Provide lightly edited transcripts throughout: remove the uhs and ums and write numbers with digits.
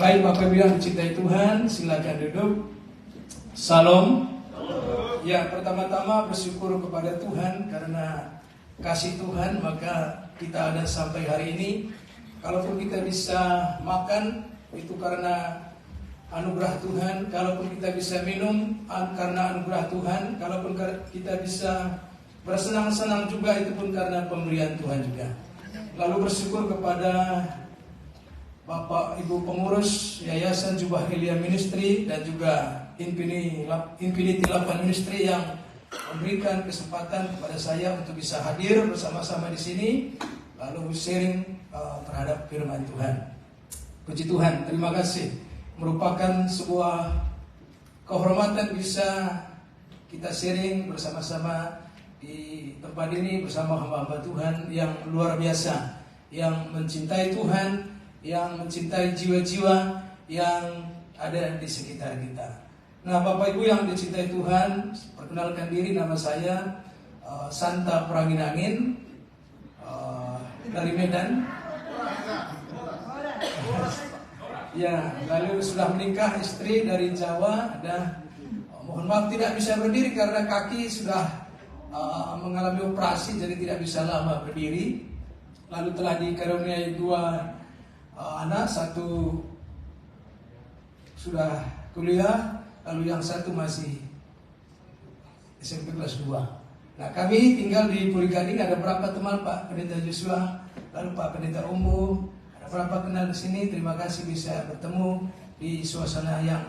Baik Bapak Ibu yang dicintai Tuhan, silakan duduk. Salam. Ya, pertama-tama bersyukur kepada Tuhan karena kasih Tuhan maka kita ada sampai hari ini. Kalaupun kita bisa makan itu karena anugerah Tuhan, kalaupun kita bisa minum karena anugerah Tuhan, kalaupun kita bisa bersenang-senang juga itu pun karena pemberian Tuhan juga. Lalu bersyukur kepada Bapak Ibu pengurus Yayasan Jubah Elia Ministry dan juga Infinity 8 Ministry yang memberikan kesempatan kepada saya untuk bisa hadir bersama-sama di sini lalu sharing terhadap firman Tuhan. Puji Tuhan, terima kasih. Merupakan sebuah kehormatan bisa kita sharing bersama-sama di tempat ini bersama hamba-hamba Tuhan yang luar biasa, yang mencintai Tuhan, yang mencintai jiwa-jiwa yang ada di sekitar kita. Nah, Bapak Ibu yang dicintai Tuhan, perkenalkan diri, nama saya Santa Pranginangin dari Medan. Ya, lalu sudah menikah, istri dari Jawa. Ada mohon maaf tidak bisa berdiri karena kaki sudah mengalami operasi, jadi tidak bisa lama berdiri. Lalu telah dikaruniai 2 anak, satu sudah kuliah, lalu yang satu masih SMP kelas 2. Nah, kami tinggal di Purigading. Ada berapa teman Pak Pendeta Joshua, lalu Pak Pendeta Umbu, ada berapa kenal di sini. Terima kasih bisa bertemu di suasana yang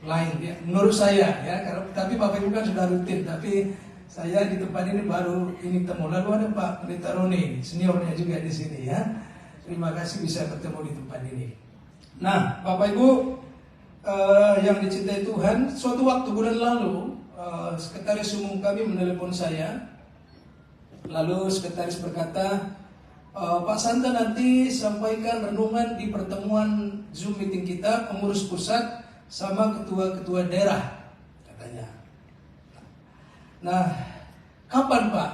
lain ya, menurut saya ya. Tapi Bapak Ibu kan sudah rutin, tapi saya di tempat ini baru ini temu. Lalu ada Pak Pendeta Roni, seniornya juga di sini ya. Terima kasih bisa bertemu di tempat ini. Nah, Bapak Ibu yang dicintai Tuhan, suatu waktu bulan lalu sekretaris umum kami menelepon saya. Lalu sekretaris berkata, Pak Santa nanti sampaikan renungan di pertemuan Zoom meeting kita pengurus pusat sama ketua-ketua daerah, katanya. Nah, kapan Pak?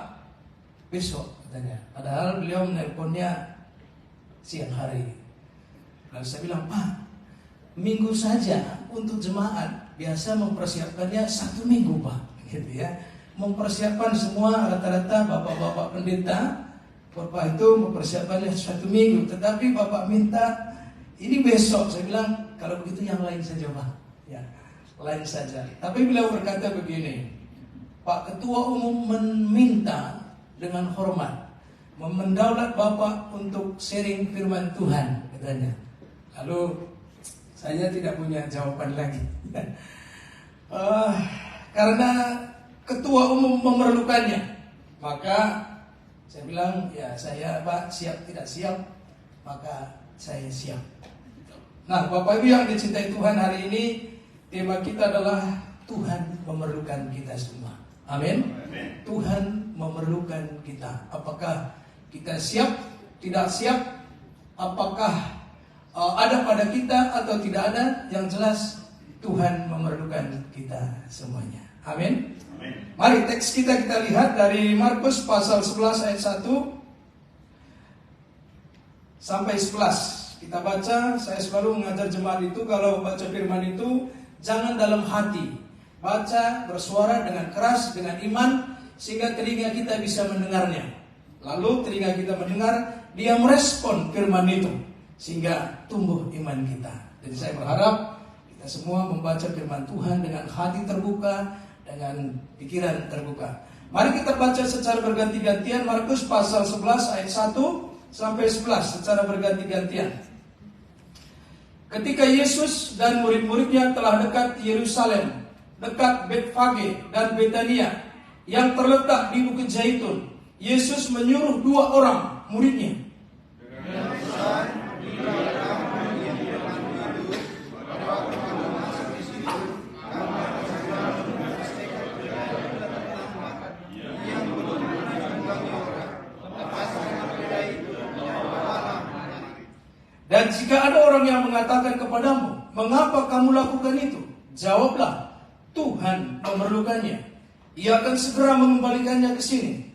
Besok, katanya. Padahal beliau menelponnya siang hari. Lalu saya bilang, Pak, minggu saja untuk jemaat biasa mempersiapkannya 1 minggu Pak, gitu ya. Mempersiapkan semua rata-rata bapak-bapak pendeta, Bapak itu mempersiapkannya 1 minggu. Tetapi Bapak minta ini besok. Saya bilang, kalau begitu yang lain saja Pak, ya, lain saja. Tapi beliau berkata begini, Pak Ketua Umum meminta dengan hormat mendaulat Bapak untuk sharing firman Tuhan, katanya. Lalu saya tidak punya jawaban lagi. Karena Ketua Umum memerlukannya, maka saya bilang, ya saya Pak siap tidak siap, maka saya siap. Nah, Bapak Ibu yang dicintai Tuhan, hari ini tema kita adalah Tuhan memerlukan kita semua. Amin. Tuhan memerlukan kita. Apakah kita siap, tidak siap? Apakah ada pada kita atau tidak ada? Yang jelas Tuhan memerlukan kita semuanya. Amin. Mari teks kita lihat dari Markus pasal 11 ayat 1 sampai 11. Kita baca. Saya selalu mengajar jemaat itu kalau baca firman itu jangan dalam hati, baca bersuara dengan keras, dengan iman, sehingga telinga kita bisa mendengarnya. Lalu telinga kita mendengar, dia merespon firman itu, sehingga tumbuh iman kita. Jadi saya berharap kita semua membaca firman Tuhan dengan hati terbuka, dengan pikiran terbuka. Mari kita baca secara berganti-gantian Markus pasal 11 ayat 1 sampai 11 secara berganti-gantian. Ketika Yesus dan murid-muridnya telah dekat Yerusalem, dekat Betfage dan Betania yang terletak di Bukit Zaitun, Yesus menyuruh 2 orang muridnya. Dan jika ada orang yang mengatakan kepadamu, mengapa kamu lakukan itu? Jawablah, Tuhan memerlukannya. Ia akan segera mengembalikannya ke sini.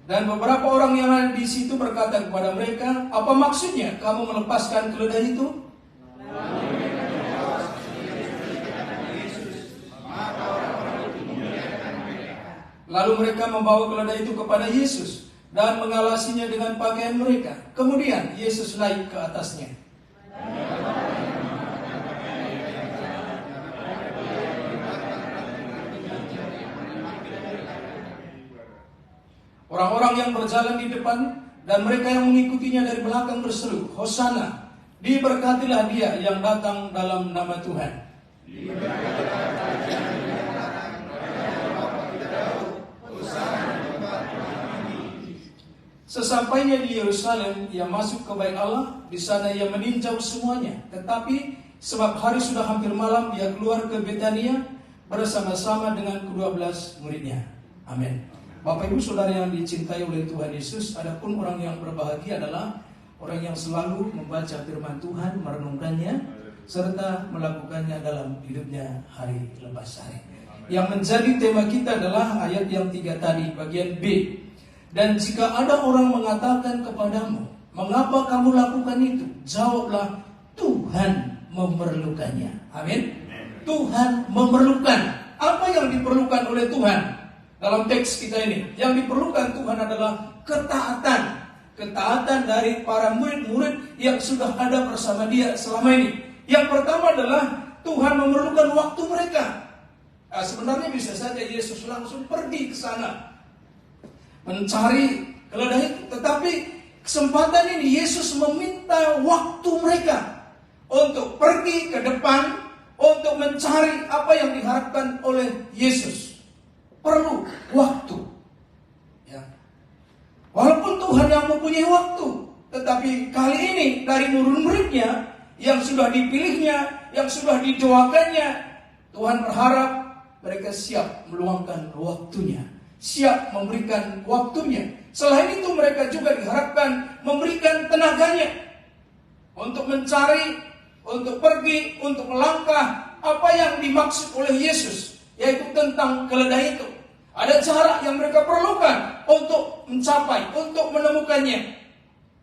Dan beberapa orang yang ada di situ berkata kepada mereka, apa maksudnya kamu melepaskan keledai itu? Lalu mereka membawa keledai itu kepada Yesus dan mengalasinya dengan pakaian mereka. Kemudian Yesus naik ke atasnya. Orang-orang yang berjalan di depan dan mereka yang mengikutinya dari belakang berseru, Hosana, diberkatilah dia yang datang dalam nama Tuhan. Sesampainya di Yerusalem, ia masuk ke bait Allah. Di sana ia meninjau semuanya. Tetapi sebab hari sudah hampir malam, ia keluar ke Betania bersama-sama dengan ke-12 muridnya. Amin. Bapak Ibu Saudara yang dicintai oleh Tuhan Yesus, adapun orang yang berbahagia adalah orang yang selalu membaca firman Tuhan, merenungkannya, serta melakukannya dalam hidupnya hari lepas hari. Yang menjadi tema kita adalah ayat yang 3 tadi, bagian B. Dan jika ada orang mengatakan kepadamu, mengapa kamu lakukan itu? Jawablah, Tuhan memerlukannya. Amin. Tuhan memerlukan. Apa yang diperlukan oleh Tuhan? Dalam teks kita ini, yang diperlukan Tuhan adalah ketaatan. Ketaatan dari para murid-murid yang sudah ada bersama dia selama ini. Yang pertama adalah Tuhan memerlukan waktu mereka. Nah, sebenarnya bisa saja Yesus langsung pergi ke sana mencari keledai itu. Tetapi kesempatan ini Yesus meminta waktu mereka untuk pergi ke depan, untuk mencari apa yang diharapkan oleh Yesus. Perlu waktu. Ya. Walaupun Tuhan yang mempunyai waktu, tetapi kali ini dari murid-muridnya yang sudah dipilihnya, yang sudah didoakannya, Tuhan berharap mereka siap meluangkan waktunya, siap memberikan waktunya. Selain itu mereka juga diharapkan memberikan tenaganya untuk mencari, untuk pergi, untuk melangkah apa yang dimaksud oleh Yesus, yaitu tentang keledai itu. Ada cara yang mereka perlukan untuk mencapai, untuk menemukannya.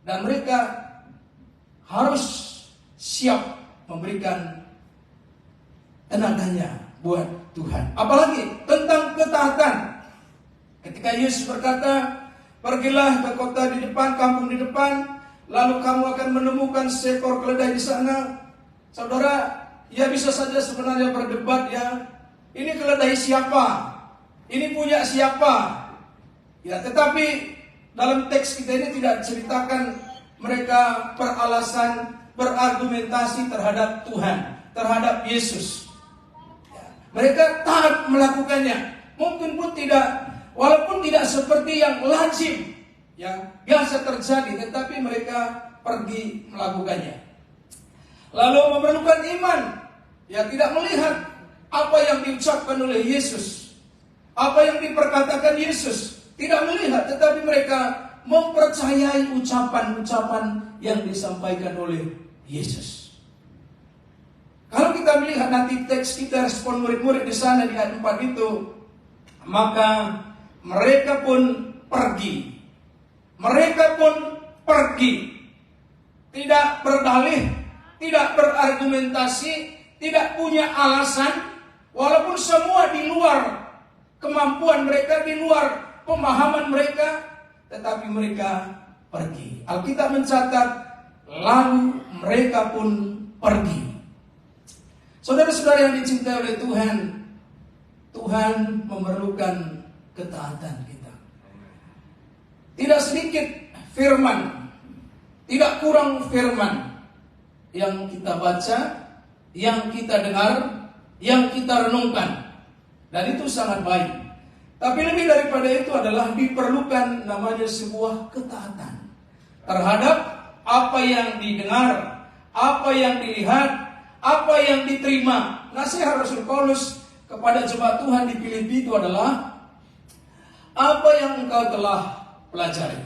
Dan mereka harus siap memberikan tenaganya buat Tuhan. Apalagi tentang ketaatan. Ketika Yesus berkata, pergilah ke kota di depan, kampung di depan, lalu kamu akan menemukan seekor keledai di sana. Saudara, ya bisa saja sebenarnya berdebat ya, ini keledai siapa? Ini punya siapa? Ya, tetapi dalam teks kita ini tidak diceritakan mereka beralasan, berargumentasi terhadap Tuhan, terhadap Yesus. Ya, mereka taat melakukannya. Mungkin pun tidak, walaupun tidak seperti yang lazim, yang biasa terjadi, tetapi mereka pergi melakukannya. Lalu memerlukan iman, ya tidak melihat apa yang diucapkan oleh Yesus, apa yang diperkatakan Yesus, tidak melihat, tetapi mereka mempercayai ucapan-ucapan yang disampaikan oleh Yesus. Kalau kita melihat nanti teks kita, respon murid-murid di sana di ayat 4 itu, maka mereka pun pergi. Mereka pun pergi. Tidak berdalih, tidak berargumentasi, tidak punya alasan, walaupun semua di luar kemampuan mereka, di luar pemahaman mereka, tetapi mereka pergi. Alkitab mencatat, lalu mereka pun pergi. Saudara-saudara yang dicintai oleh Tuhan, Tuhan memerlukan ketaatan kita. Tidak sedikit firman, tidak kurang firman yang kita baca, yang kita dengar, yang kita renungkan. Dan itu sangat baik. Tapi lebih daripada itu adalah diperlukan namanya sebuah ketaatan terhadap apa yang didengar, apa yang dilihat, apa yang diterima. Nasihat Rasul Paulus kepada jemaat Tuhan di Filipi itu adalah, apa yang engkau telah pelajari,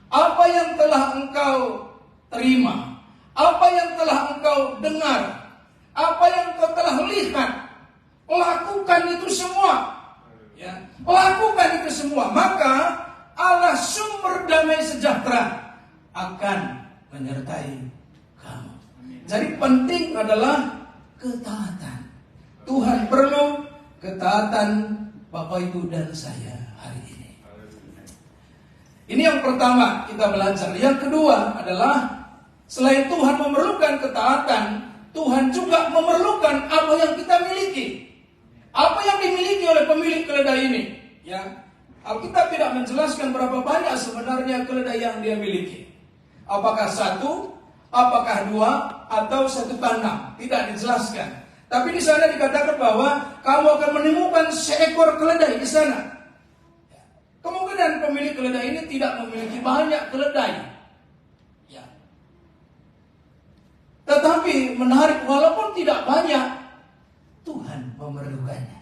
apa yang telah engkau terima, apa yang telah engkau dengar, apa yang engkau telah lihat, lakukan itu semua. Ya, lakukan itu semua. Maka Allah sumber damai sejahtera akan menyertai kamu. Jadi penting adalah ketaatan. Tuhan perlu ketaatan Bapak, Ibu, dan saya hari ini. Ini yang pertama kita belajar. Yang kedua adalah selain Tuhan memerlukan ketaatan, Tuhan juga memerlukan apa yang kita miliki. Apa yang dimiliki oleh pemilik keledai ini? Ya, Alkitab tidak menjelaskan berapa banyak sebenarnya keledai yang dia miliki. Apakah satu, apakah dua, atau satu kandang? Tidak dijelaskan. Tapi di sana dikatakan bahwa kamu akan menemukan seekor keledai di sana. Kemungkinan pemilik keledai ini tidak memiliki banyak keledai. Ya. Tetapi menarik, walaupun tidak banyak, Tuhan memerlukannya.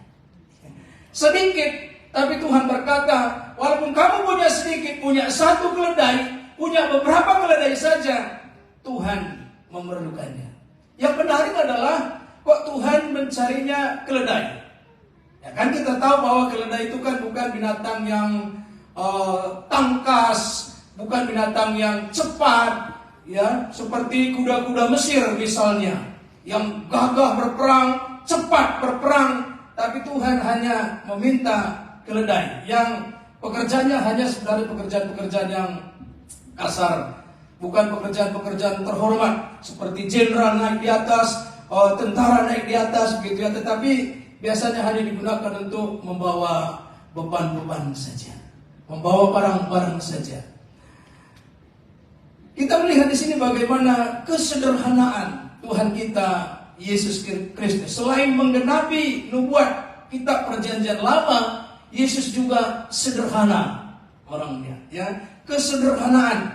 Sedikit, tapi Tuhan berkata, walaupun kamu punya sedikit, punya satu keledai, punya beberapa keledai saja, Tuhan memerlukannya. Yang menarik adalah, kok Tuhan mencarinya keledai? Ya kan kita tahu bahwa keledai itu kan bukan binatang yang tangkas, bukan binatang yang cepat, ya, seperti kuda-kuda Mesir misalnya, yang gagah berperang, cepat berperang. Tapi Tuhan hanya meminta keledai yang pekerjaannya hanya sebenarnya pekerjaan-pekerjaan yang kasar, bukan pekerjaan-pekerjaan terhormat seperti jenderal naik di atas, tentara naik di atas begitu ya. Tetapi biasanya hanya digunakan untuk membawa beban-beban saja, membawa barang-barang saja. Kita melihat di sini bagaimana kesederhanaan Tuhan kita Yesus Kristus. Selain menggenapi nubuat kitab Perjanjian Lama, Yesus juga sederhana orangnya, ya. Kesederhanaan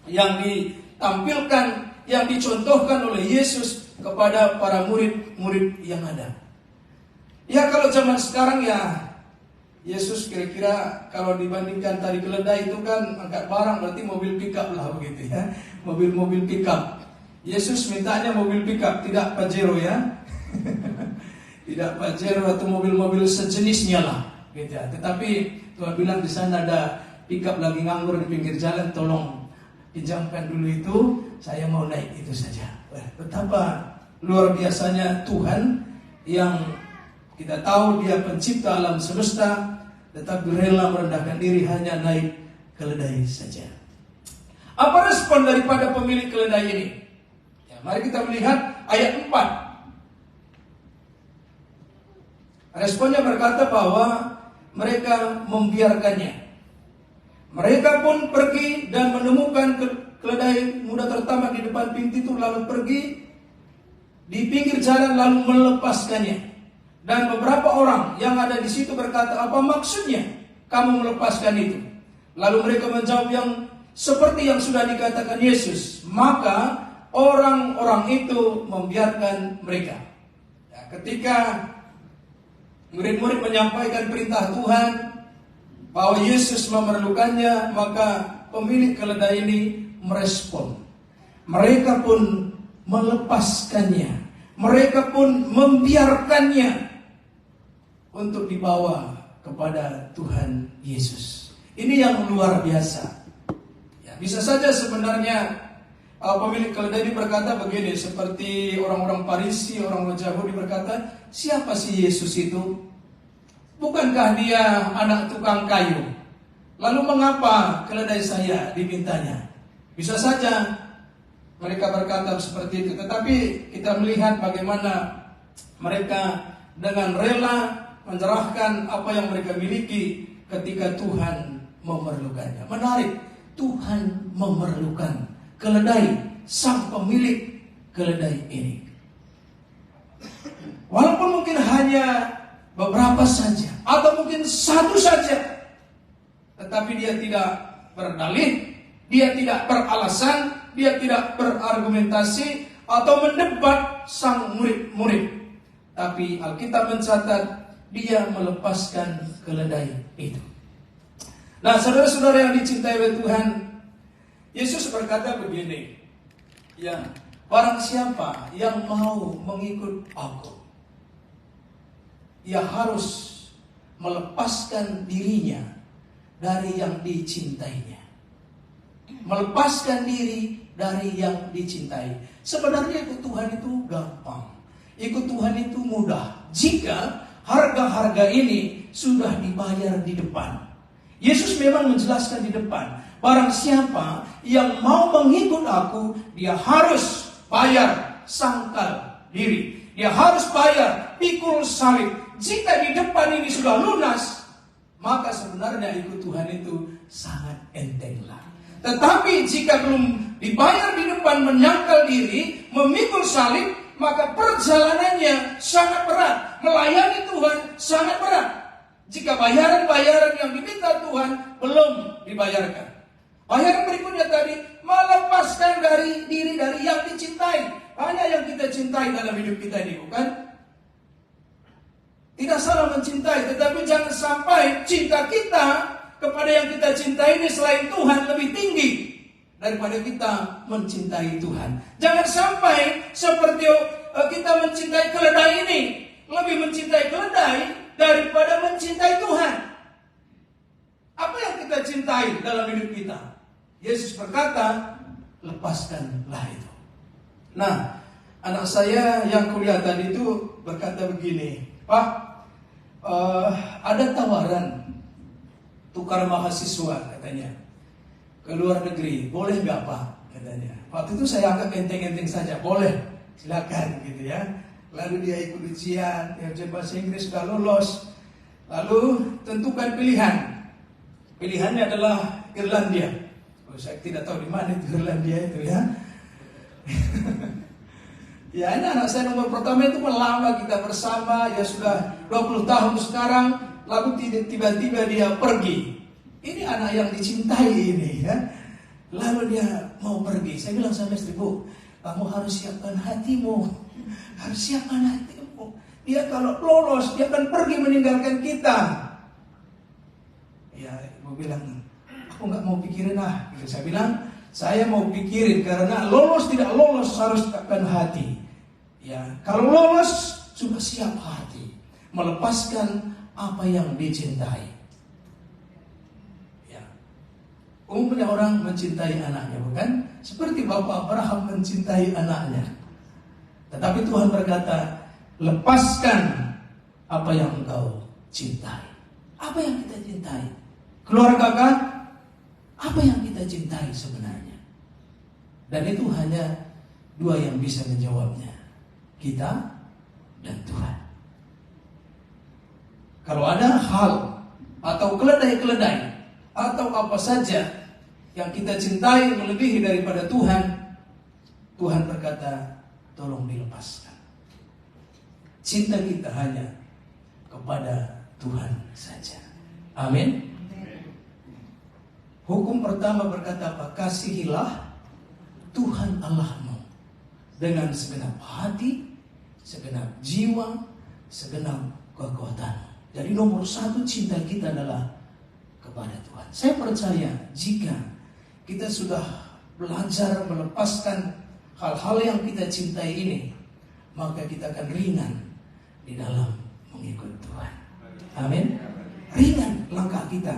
yang ditampilkan, yang dicontohkan oleh Yesus kepada para murid-murid yang ada. Ya, kalau zaman sekarang ya, Yesus kira-kira kalau dibandingkan tadi keledai itu kan angkat barang, berarti mobil pickup lah begitu ya. Mobil-mobil pickup. Yesus mintanya mobil pickup, tidak Pajero ya. Tidak Pajero atau mobil-mobil sejenisnya lah, gitu ya. Tetapi Tuhan bilang di sana ada pickup lagi nganggur di pinggir jalan, tolong pinjamkan dulu itu, saya mau naik itu saja. Betapa luar biasanya Tuhan yang kita tahu Dia pencipta alam semesta, tetapi rela merendahkan diri hanya naik keledai saja. Apa respon daripada pemilik keledai ini? Mari kita melihat ayat 4. Responnya berkata bahwa mereka membiarkannya. Mereka pun pergi dan menemukan keledai muda tertamak di depan pintu itu, lalu pergi di pinggir jalan lalu melepaskannya. Dan beberapa orang yang ada di situ berkata, apa maksudnya kamu melepaskan itu? Lalu mereka menjawab yang seperti yang sudah dikatakan Yesus. Maka orang-orang itu membiarkan mereka. Ya, ketika murid-murid menyampaikan perintah Tuhan bahwa Yesus memerlukannya, maka pemilik keledai ini merespon. Mereka pun melepaskannya. Mereka pun membiarkannya untuk dibawa kepada Tuhan Yesus. Ini yang luar biasa. Ya, bisa saja sebenarnya pemilik keledai ini berkata begini, seperti orang-orang Farisi, orang-orang Yahudi berkata, siapa sih Yesus itu? Bukankah dia anak tukang kayu? Lalu mengapa keledai saya dimintanya? Bisa saja mereka berkata seperti itu. Tetapi kita melihat bagaimana mereka dengan rela menyerahkan apa yang mereka miliki ketika Tuhan memerlukannya. Menarik, Tuhan memerlukan keledai, sang pemilik keledai ini. Walaupun mungkin hanya beberapa saja, atau mungkin satu saja, tetapi dia tidak berdalih, dia tidak beralasan, dia tidak berargumentasi atau mendebat sang murid-murid. Tapi Alkitab mencatat dia melepaskan keledai itu. Nah, saudara-saudara yang dicintai oleh Tuhan, Yesus berkata begini, ya, barang siapa yang mau mengikut aku, ia harus melepaskan dirinya dari yang dicintainya. Melepaskan diri dari yang dicintai. Sebenarnya ikut Tuhan itu gampang. Ikut Tuhan itu mudah jika harga-harga ini sudah dibayar di depan. Yesus memang menjelaskan di depan, barang siapa yang mau mengikut aku, dia harus bayar sangkal diri. Dia harus bayar pikul salib. Jika di depan ini sudah lunas, maka sebenarnya ikut Tuhan itu sangat entenglah. Tetapi jika belum dibayar di depan, menyangkal diri, memikul salib, maka perjalanannya sangat berat. Melayani Tuhan sangat berat jika bayaran-bayaran yang diminta Tuhan belum dibayarkan. Bayaran berikutnya tadi, melepaskan dari diri dari yang dicintai. Hanya yang kita cintai dalam hidup kita ini, bukan? Tidak salah mencintai, tetapi jangan sampai cinta kita kepada yang kita cintai ini selain Tuhan lebih tinggi daripada kita mencintai Tuhan. Jangan sampai seperti kita mencintai keledai ini, lebih mencintai keledai daripada mencintai Tuhan. Apa yang kita cintai dalam hidup kita? Yesus berkata, lepaskanlah itu. Nah, anak saya yang kuliah tadi itu berkata begini, Pak, ada tawaran tukar mahasiswa katanya ke luar negeri, boleh nggak Pak? Katanya. Waktu itu saya anggap enteng-enteng saja, boleh, silakan gitu ya. Lalu dia ikut ujian, dia ujian bahasa Inggris sudah lolos. Lalu tentukan pilihan. Pilihannya adalah Irlandia. Saya tidak tahu di mana itu Irlandia itu ya. Ya, ini anak saya nomor pertama itu lama kita bersama, ya sudah 20 tahun sekarang, lalu tiba-tiba dia pergi. Ini anak yang dicintai ini ya. Lalu dia mau pergi. Saya bilang sama istri, Bu, kamu harus siapkan hatimu. Harus siapkan hatimu. Dia kalau lolos, dia akan pergi meninggalkan kita. Ya, ibu bilang, aku nggak mau pikirin lah. Saya bilang, saya mau pikirin karena lolos tidak lolos harus siapkan hati. Ya, kalau lolos sudah siap hati melepaskan apa yang dicintai. Ya, umumnya orang mencintai anaknya, bukan? Seperti Bapak Abraham mencintai anaknya. Tetapi Tuhan berkata, lepaskan apa yang engkau cintai. Apa yang kita cintai? Keluarga kah? Apa yang kita cintai sebenarnya? Dan itu hanya dua yang bisa menjawabnya, kita dan Tuhan. Kalau ada hal atau keledai-keledai atau apa saja yang kita cintai melebihi daripada Tuhan, Tuhan berkata, tolong dilepaskan. Cinta kita hanya kepada Tuhan saja. Amin. Hukum pertama berkata apa? Kasihilah Tuhan Allahmu dengan segenap hati, segenap jiwa, segenap kekuatan. Jadi nomor satu cinta kita adalah kepada Tuhan. Saya percaya jika kita sudah belajar melepaskan hal-hal yang kita cintai ini, maka kita akan ringan di dalam mengikut Tuhan. Amin. Ringan langkah kita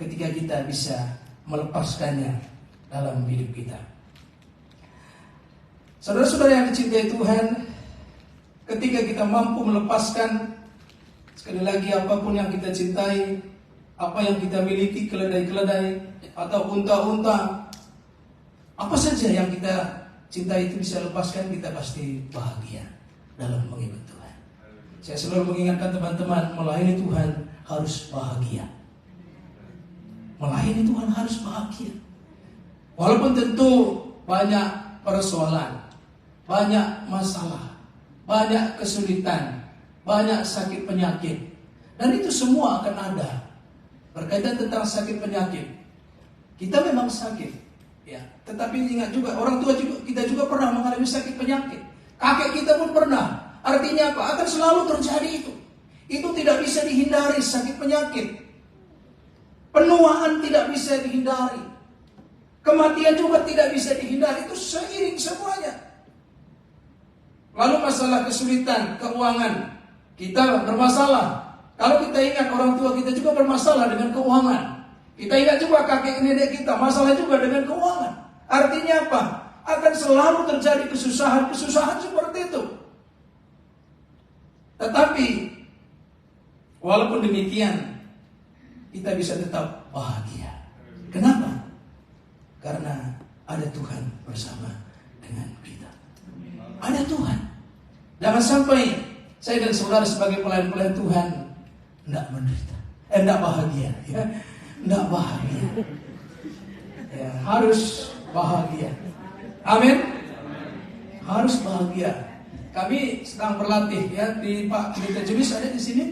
ketika kita bisa melepaskannya dalam hidup kita. Saudara-saudara yang dicintai Tuhan, ketika kita mampu melepaskan, sekali lagi apapun yang kita cintai, apa yang kita miliki, keledai-keledai atau unta-unta, apa saja yang kita cintai itu bisa lepaskan, kita pasti bahagia dalam mengikut Tuhan. Saya selalu mengingatkan teman-teman, melayani Tuhan harus bahagia. Melayani Tuhan harus bahagia. Walaupun tentu banyak persoalan, banyak masalah, banyak kesulitan, banyak sakit penyakit, dan itu semua akan ada. Berkaitan tentang sakit penyakit, kita memang sakit, ya. Tetapi ingat juga, orang tua juga, kita juga pernah mengalami sakit penyakit. Kakek kita pun pernah. Artinya apa? Akan selalu terjadi itu. Itu tidak bisa dihindari, sakit penyakit. Penuaan tidak bisa dihindari. Kematian juga tidak bisa dihindari. Itu seiring semuanya. Lalu masalah kesulitan, keuangan, kita bermasalah. Kalau kita ingat orang tua kita juga bermasalah dengan keuangan. Kita ingat juga kakek nenek kita, masalah juga dengan keuangan. Artinya apa? Akan selalu terjadi kesusahan-kesusahan seperti itu. Tetapi walaupun demikian, kita bisa tetap bahagia. Kenapa? Karena ada Tuhan bersama dengan kita. Ada Tuhan. Jangan sampai saya dan saudara sebagai pelayan-pelayan Tuhan tidak menderita, tidak bahagia, ya, tidak bahagia. Ya, harus bahagia. Amin. Harus bahagia. Kami sedang berlatih ya di Pak Pendeta Julius ada di sini.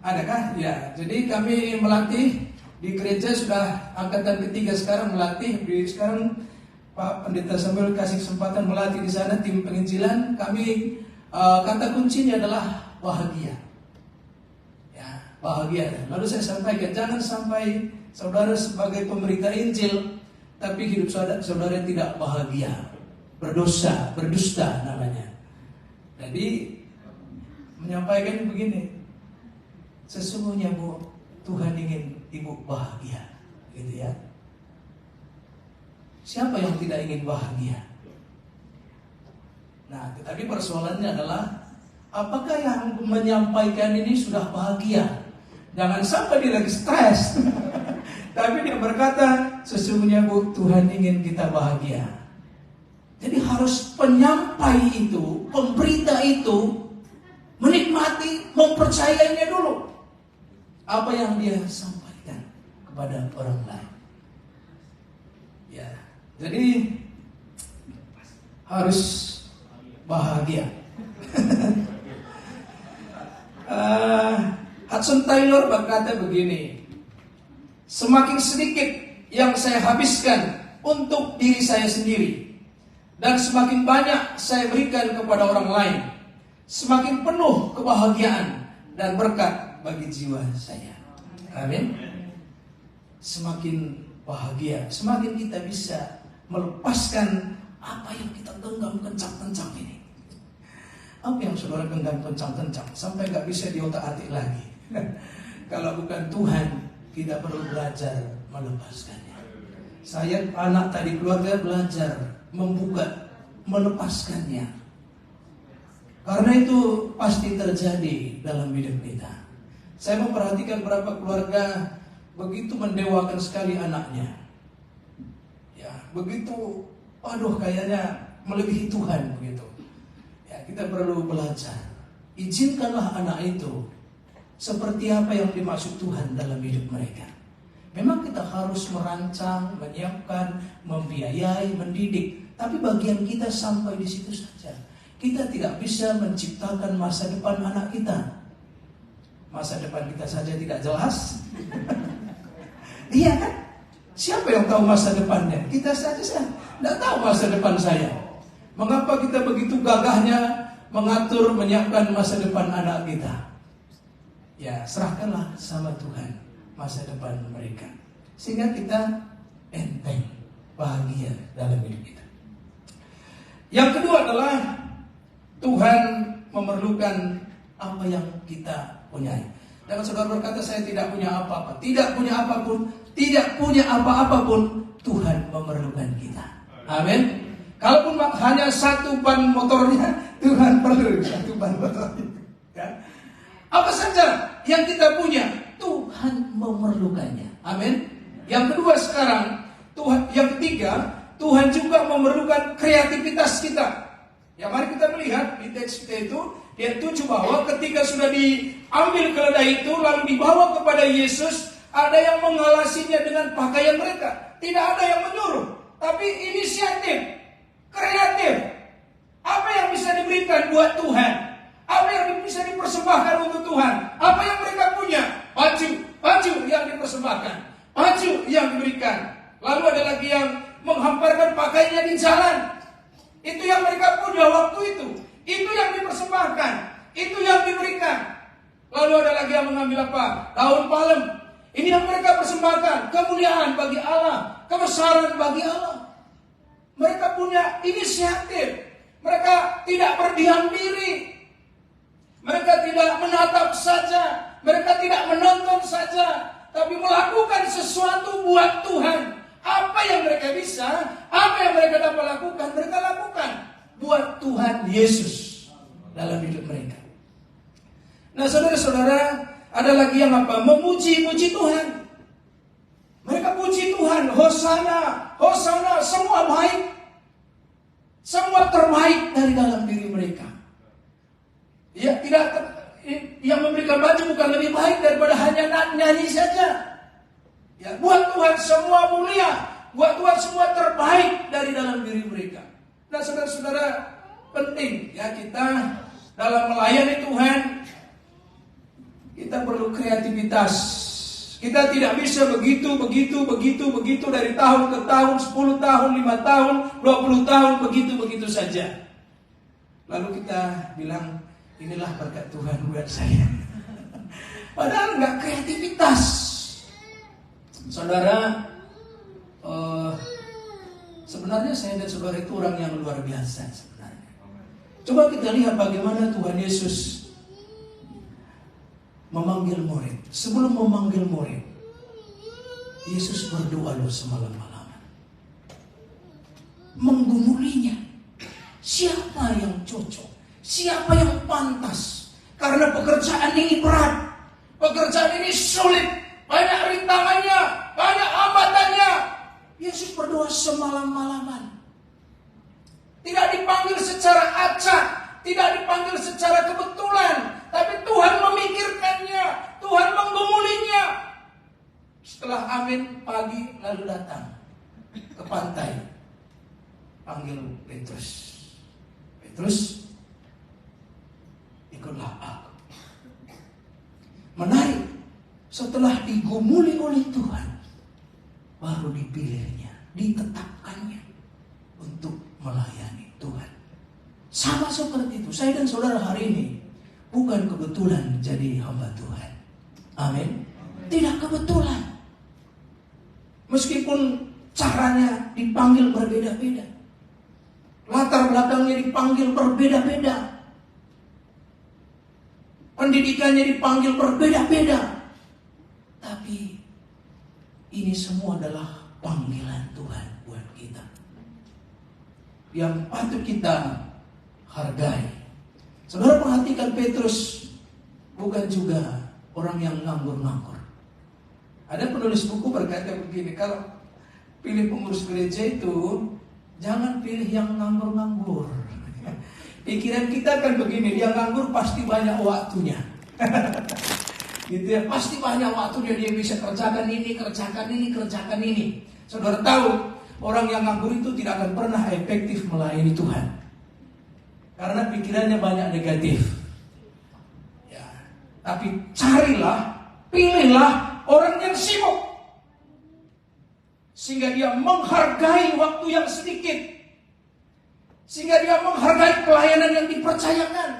Adakah? Ya. Jadi kami melatih di gereja sudah angkatan ketiga sekarang melatih. Sekarang Pak Pendeta Samuel kasih kesempatan melatih di sana tim penginjilan. Kami kata kuncinya adalah bahagia. Ya, bahagia. Lalu saya sampaikan jangan sampai saudara sebagai pemberita Injil tapi hidup saudara tidak bahagia. Berdosa, berdusta namanya. Jadi menyampaikan begini. Sesungguhnya Bu, Tuhan ingin ibu bahagia, gitu ya. Siapa yang tidak ingin bahagia? Nah, tetapi persoalannya adalah apakah yang menyampaikan ini sudah bahagia? Jangan sampai dia lagi stres. Tapi dia berkata, sesungguhnya Bu, Tuhan ingin kita bahagia. Jadi harus penyampai itu, pemberita itu menikmati, mempercayainya dulu apa yang dia sampaikan kepada orang lain. Ya, jadi harus bahagia. Hudson Taylor berkata begini, semakin sedikit yang saya habiskan untuk diri saya sendiri dan semakin banyak saya berikan kepada orang lain, semakin penuh kebahagiaan dan berkat bagi jiwa saya. Amin. Semakin bahagia, semakin kita bisa melepaskan apa yang kita genggam kencang-kencang ini. Apa yang saudara genggam kencang-kencang sampai gak bisa diotak-atik lagi. Kalau bukan Tuhan, kita perlu belajar melepaskannya. Saya anak tadi keluarga belajar membuka, melepaskannya. Karena itu pasti terjadi dalam hidup kita. Saya memperhatikan beberapa keluarga begitu mendewakan sekali anaknya. Ya, begitu, aduh kayaknya melebihi Tuhan begitu. Ya, kita perlu belajar. Izinkanlah anak itu seperti apa yang dimaksud Tuhan dalam hidup mereka. Memang kita harus merancang, menyiapkan, membiayai, mendidik. Tapi bagian kita sampai di situ saja. Kita tidak bisa menciptakan masa depan anak kita. Masa depan kita saja tidak jelas. Iya kan? Siapa yang tahu masa depannya? Kita saja tidak tahu masa depan saya. Mengapa kita begitu gagahnya mengatur, menyiapkan masa depan anak kita? Ya, serahkanlah sama Tuhan masa depan mereka. Sehingga kita enteng, bahagia dalam hidup kita. Yang kedua adalah Tuhan memerlukan apa yang kita punyai. Jangan saudara berkata saya tidak punya apa-apa. Tidak punya apapun, tidak punya apa-apa pun Tuhan memerlukan kita. Amin. Kalaupun hanya satu ban motornya, Tuhan perlu satu ban motornya. Ya. Apa saja yang kita punya, Tuhan memerlukannya. Amin. Yang kedua sekarang, yang ketiga, Tuhan juga memerlukan kreativitas kita. Ya, mari kita melihat di teks kita itu, dia tuju bahwa ketika sudah diambil keledai itu lalu dibawa kepada Yesus, ada yang mengalasinya dengan pakaian mereka. Tidak ada yang menyuruh, tapi inisiatif, kreatif. Apa yang bisa diberikan buat Tuhan? Apa yang bisa dipersembahkan untuk Tuhan? Apa yang mereka punya? Baju yang dipersembahkan, baju yang diberikan. Lalu ada lagi yang menghamparkan pakaiannya di jalan. Itu yang mereka punya waktu itu. Itu yang dipersembahkan, itu yang diberikan. Lalu ada lagi yang mengambil apa? Daun palem. Ini yang mereka persembahkan, kemuliaan bagi Allah, kebesaran bagi Allah. Mereka punya inisiatif. Mereka tidak berdiam diri. Mereka tidak menatap saja, mereka tidak menonton saja, tapi melakukan sesuatu buat Tuhan. Apa yang mereka bisa, apa yang mereka dapat lakukan, mereka lakukan buat Tuhan Yesus dalam hidup mereka. Nah, saudara-saudara, ada lagi yang apa? Memuji-muji Tuhan. Mereka puji Tuhan, Hosana, Hosana, semua baik. Semua terbaik dari dalam diri mereka. Ya, yang memberikan baju bukan lebih baik daripada hanya nyanyi saja. Ya, buat Tuhan semua mulia, buat Tuhan semua terbaik dari dalam diri mereka. Nah, saudara-saudara, penting ya kita dalam melayani Tuhan, kita perlu kreativitas. Kita tidak bisa begitu dari tahun ke tahun, 10 tahun, 5 tahun, 20 tahun, begitu saja. Lalu kita bilang, inilah berkat Tuhan buat saya. Padahal nggak kreativitas. Saudara, sebenarnya saya dan saudara itu orang yang luar biasa sebenarnya. Coba kita lihat bagaimana Tuhan Yesus memanggil murid. Sebelum memanggil murid, Yesus berdoa loh semalam-malaman, menggumulinya. Siapa yang cocok? Siapa yang pantas? Karena pekerjaan ini berat, pekerjaan ini sulit, banyak rintangannya, banyak hambatannya. Yesus berdoa semalam-malaman. Tidak dipanggil secara acak, tidak dipanggil secara kebetulan, tapi Tuhan memikirkannya, Tuhan menggumulinya. Setelah amin pagi lalu datang ke pantai, panggil Petrus. Petrus, ikutlah aku. Menarik, setelah digumuli oleh Tuhan, baru dipilihnya, ditetapkannya untuk melayani Tuhan. Sama seperti itu, saya dan saudara hari ini bukan kebetulan jadi hamba Tuhan. Amin. Tidak kebetulan. Meskipun caranya dipanggil berbeda-beda, latar belakangnya dipanggil berbeda-beda, pendidikannya dipanggil berbeda-beda, tapi ini semua adalah panggilan Tuhan buat kita yang patut kita hargai. Saudara perhatikan, Petrus bukan juga orang yang nganggur-nganggur. Ada penulis buku berkata begini, kalau pilih pengurus gereja itu jangan pilih yang nganggur-nganggur. Pikiran kita kan begini, dia nganggur pasti banyak waktunya. Gitu ya, pasti banyak waktunya, dia bisa kerjakan ini, kerjakan ini. Saudara tahu, orang yang nganggur itu tidak akan pernah efektif melayani Tuhan. Karena pikirannya banyak negatif. Ya, tapi carilah, pilihlah orang yang sibuk, sehingga dia menghargai waktu yang sedikit, sehingga dia menghargai pelayanan yang dipercayakan.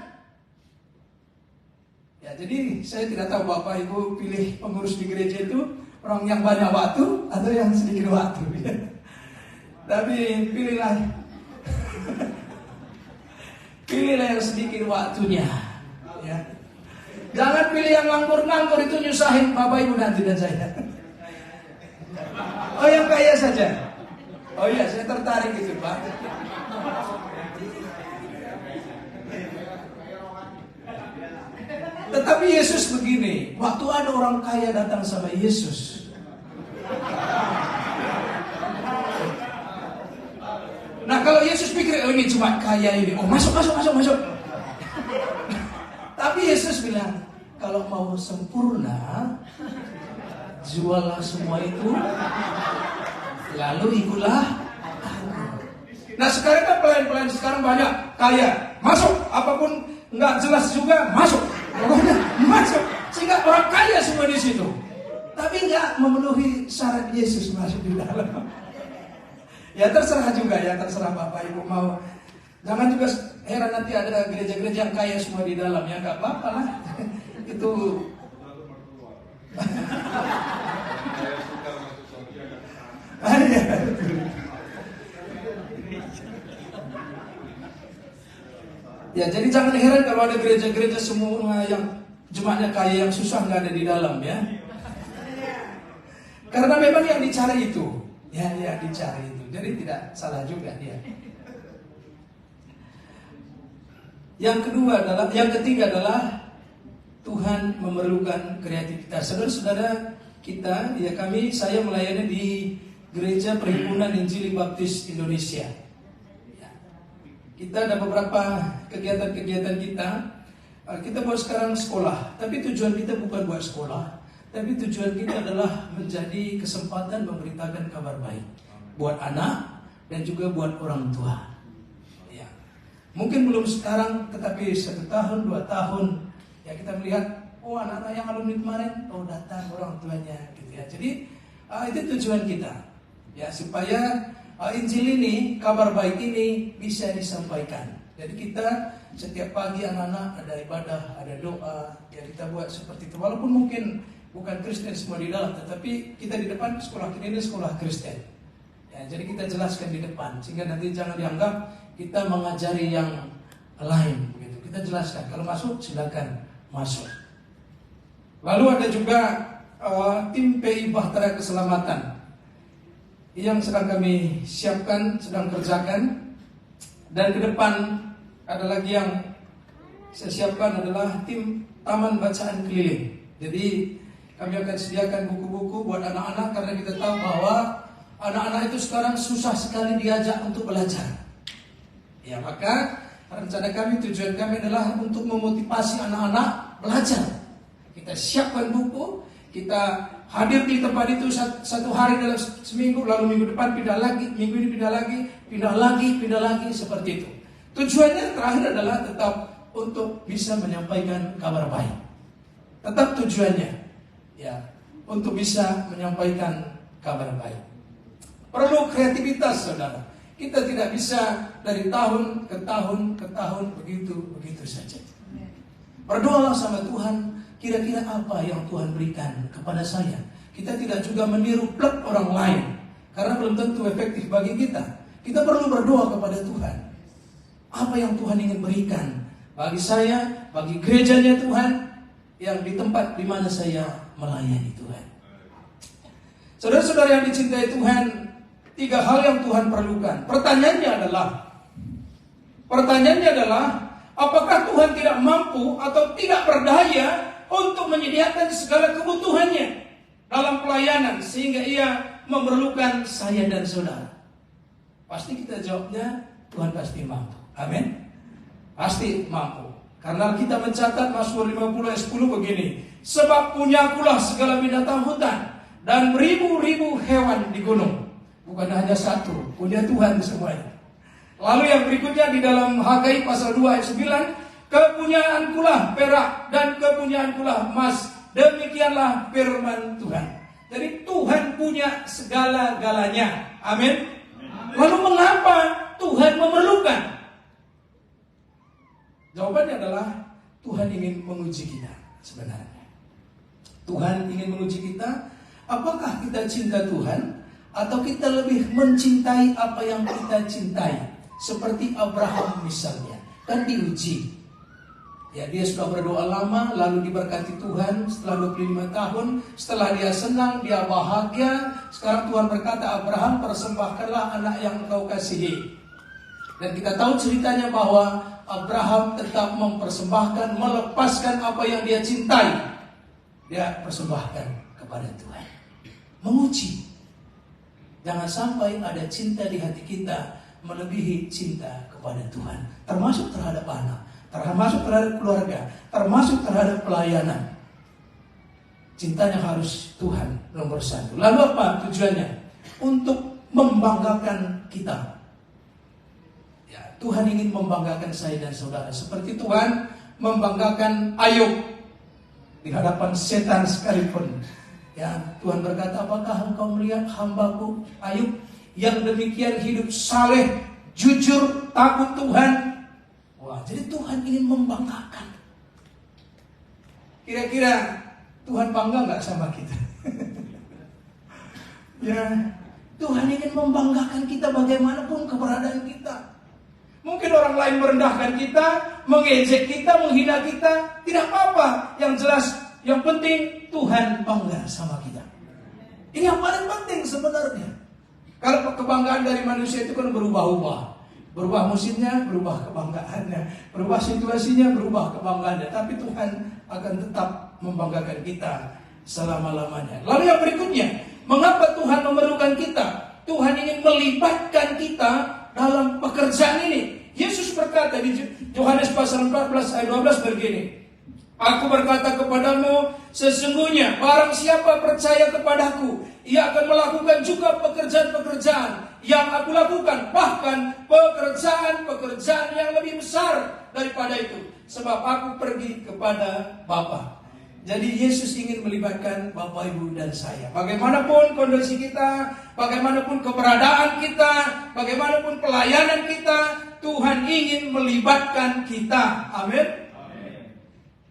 Ya, jadi saya tidak tahu Bapak Ibu pilih pengurus di gereja itu orang yang banyak waktu atau yang sedikit waktu. Tapi pilihlah pilihlah yang sedikit waktunya. Ya. Jangan pilih yang nganggur-nganggur, itu nyusahin Bapak Ibu nanti dan saya. Oh, yang kaya saja. Oh iya, saya tertarik itu Pak. Tetapi Yesus begini, waktu ada orang kaya datang sama Yesus, nah kalau Yesus pikir, oh ini cuma kaya ini, oh masuk. Tapi Yesus bilang, kalau mau sempurna, juallah semua itu, lalu ikutlah aku. Nah sekarang kan pelayan-pelayan sekarang banyak kaya, masuk, apapun nggak jelas juga masuk, pokoknya masuk, sehingga orang kaya semua di situ. Tapi nggak memenuhi syarat Yesus masuk di dalam. Ya terserah juga ya, terserah Bapak Ibu mau. Jangan juga heran nanti ada gereja-gereja yang kaya semua di dalam, ya nggak apa-apa lah. Itu ya, jadi jangan heran kalau ada gereja-gereja semua yang jemaatnya kaya, yang susah nggak ada di dalam, ya. Karena memang yang dicari itu, ya dicari itu. Jadi tidak salah juga dia. Yang ketiga adalah Tuhan memerlukan kreativitas. Saudara-saudara kita, saya melayani di Gereja Perhimpunan Injili Baptis Indonesia. Ya. Kita ada beberapa kegiatan-kegiatan kita. Kita buat sekarang sekolah, tapi tujuan kita bukan buat sekolah, tapi tujuan kita adalah menjadi kesempatan memberitakan kabar baik buat anak dan juga buat orang tua. Ya. Mungkin belum sekarang, tetapi 1 tahun, 2 tahun, ya kita melihat, oh anak-anak yang alumni kemarin, oh datang orang tuanya, gitu ya. Jadi itu tujuan kita, ya supaya Injil ini, kabar baik ini bisa disampaikan. Jadi kita setiap pagi anak-anak ada ibadah, ada doa, ya kita buat seperti itu. Walaupun mungkin bukan Kristen semua di dalam, tetapi kita di depan sekolah ini sekolah Kristen. Ya, jadi kita jelaskan di depan, sehingga nanti jangan dianggap kita mengajari yang lain. Gitu. Kita jelaskan, kalau masuk silakan masuk. Lalu ada juga tim PI Bahtera Keselamatan yang sedang kami siapkan, sedang kerjakan. Dan ke depan ada lagi yang saya siapkan adalah tim Taman Bacaan Keliling. Jadi kami akan sediakan buku-buku buat anak-anak, karena kita tahu bahwa anak-anak itu sekarang susah sekali diajak untuk belajar. Ya, maka rencana kami, tujuan kami adalah untuk memotivasi anak-anak belajar. Kita siapkan buku, kita hadir di tempat itu satu hari dalam seminggu, lalu minggu depan pindah lagi, minggu ini pindah lagi, seperti itu. Tujuannya terakhir adalah tetap untuk bisa menyampaikan kabar baik. Tetap tujuannya, ya, untuk bisa menyampaikan kabar baik. Perlu kreativitas, saudara. Kita tidak bisa dari tahun ke tahun begitu saja. Berdoalah sama Tuhan, kira-kira apa yang Tuhan berikan kepada saya. Kita tidak juga meniru plek orang lain, karena belum tentu efektif bagi kita. Kita perlu berdoa kepada Tuhan. Apa yang Tuhan ingin berikan bagi saya, bagi gerejanya Tuhan, yang di tempat di mana saya melayani Tuhan. Saudara-saudara yang dicintai Tuhan, 3 hal yang Tuhan perlukan. Pertanyaannya adalah, apakah Tuhan tidak mampu atau tidak berdaya untuk menyediakan segala kebutuhannya dalam pelayanan, sehingga ia memerlukan saya dan saudara? Pasti kita jawabnya, Tuhan pasti mampu. Amin. Pasti mampu. Karena kita mencatat Mazmur 50 ayat 10 begini, sebab punyakulah segala binatang hutan dan beribu-ribu hewan di gunung. Bukan hanya satu, punya Tuhan semuanya. Lalu yang berikutnya di dalam Hagai pasal 2 ayat 9, kepunyaankulah perak dan kepunyaankulah emas, demikianlah firman Tuhan. Jadi Tuhan punya segala-galanya. Amin. Lalu mengapa Tuhan memerlukan? Jawabannya adalah Tuhan ingin menguji kita sebenarnya. Tuhan ingin menguji kita, apakah kita cinta Tuhan atau kita lebih mencintai apa yang kita cintai. Seperti Abraham misalnya, kan diuji. Ya, dia sudah berdoa lama, lalu diberkati Tuhan setelah 25 tahun. Setelah dia senang, dia bahagia. Sekarang Tuhan berkata, Abraham, persembahkanlah anak yang engkau kasihi. Dan kita tahu ceritanya bahwa Abraham tetap mempersembahkan, melepaskan apa yang dia cintai. Dia persembahkan kepada Tuhan. Menguji. Jangan sampai ada cinta di hati kita melebihi cinta kepada Tuhan. Termasuk terhadap anak, termasuk terhadap keluarga, termasuk terhadap pelayanan. Cintanya harus Tuhan nomor 1. Lalu apa tujuannya? Untuk membanggakan kita. Tuhan ingin membanggakan saya dan saudara. Seperti Tuhan membanggakan Ayub di hadapan setan sekalipun. Ya, Tuhan berkata, apakah engkau melihat hambaku Ayub yang demikian hidup saleh, jujur, takut Tuhan? Wah, jadi Tuhan ingin membanggakan. Kira-kira Tuhan bangga nggak sama kita? Ya, Tuhan ingin membanggakan kita bagaimanapun keberadaan kita. Mungkin orang lain merendahkan kita, mengejek kita, menghina kita, tidak apa-apa. Yang jelas, yang penting Tuhan bangga sama kita. Ini yang paling penting sebenarnya. Kalau kebanggaan dari manusia itu kan berubah-ubah. Berubah musimnya, berubah kebanggaannya. Berubah situasinya, berubah kebanggaannya. Tapi Tuhan akan tetap membanggakan kita selama-lamanya. Lalu yang berikutnya, mengapa Tuhan memerlukan kita? Tuhan ingin melibatkan kita dalam pekerjaan ini. Yesus berkata di Yohanes pasal 14 ayat 12 begini. Aku berkata kepadamu, sesungguhnya barang siapa percaya kepadaku, ia akan melakukan juga pekerjaan-pekerjaan yang aku lakukan, bahkan pekerjaan-pekerjaan yang lebih besar daripada itu, sebab aku pergi kepada Bapa. Jadi Yesus ingin melibatkan Bapak, Ibu, dan saya. Bagaimanapun kondisi kita, bagaimanapun keberadaan kita, bagaimanapun pelayanan kita, Tuhan ingin melibatkan kita. Amin.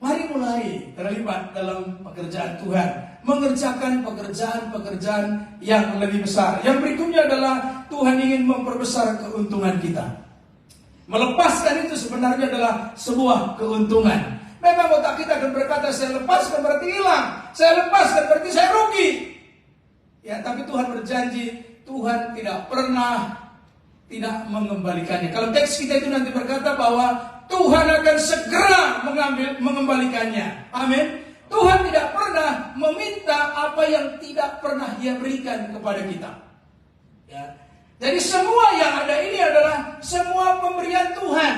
Mari mulai terlibat dalam pekerjaan Tuhan, mengerjakan pekerjaan-pekerjaan yang lebih besar. Yang berikutnya adalah Tuhan ingin memperbesar keuntungan kita. Melepaskan itu sebenarnya adalah sebuah keuntungan. Memang otak kita akan berkata, saya lepaskan berarti hilang, saya lepaskan berarti saya rugi. Ya, tapi Tuhan berjanji, Tuhan tidak pernah tidak mengembalikannya. Kalau teks kita itu nanti berkata bahwa Tuhan akan segera mengembalikannya. Amin. Tuhan tidak pernah meminta apa yang tidak pernah Dia berikan kepada kita. Ya. Jadi semua yang ada ini adalah semua pemberian Tuhan.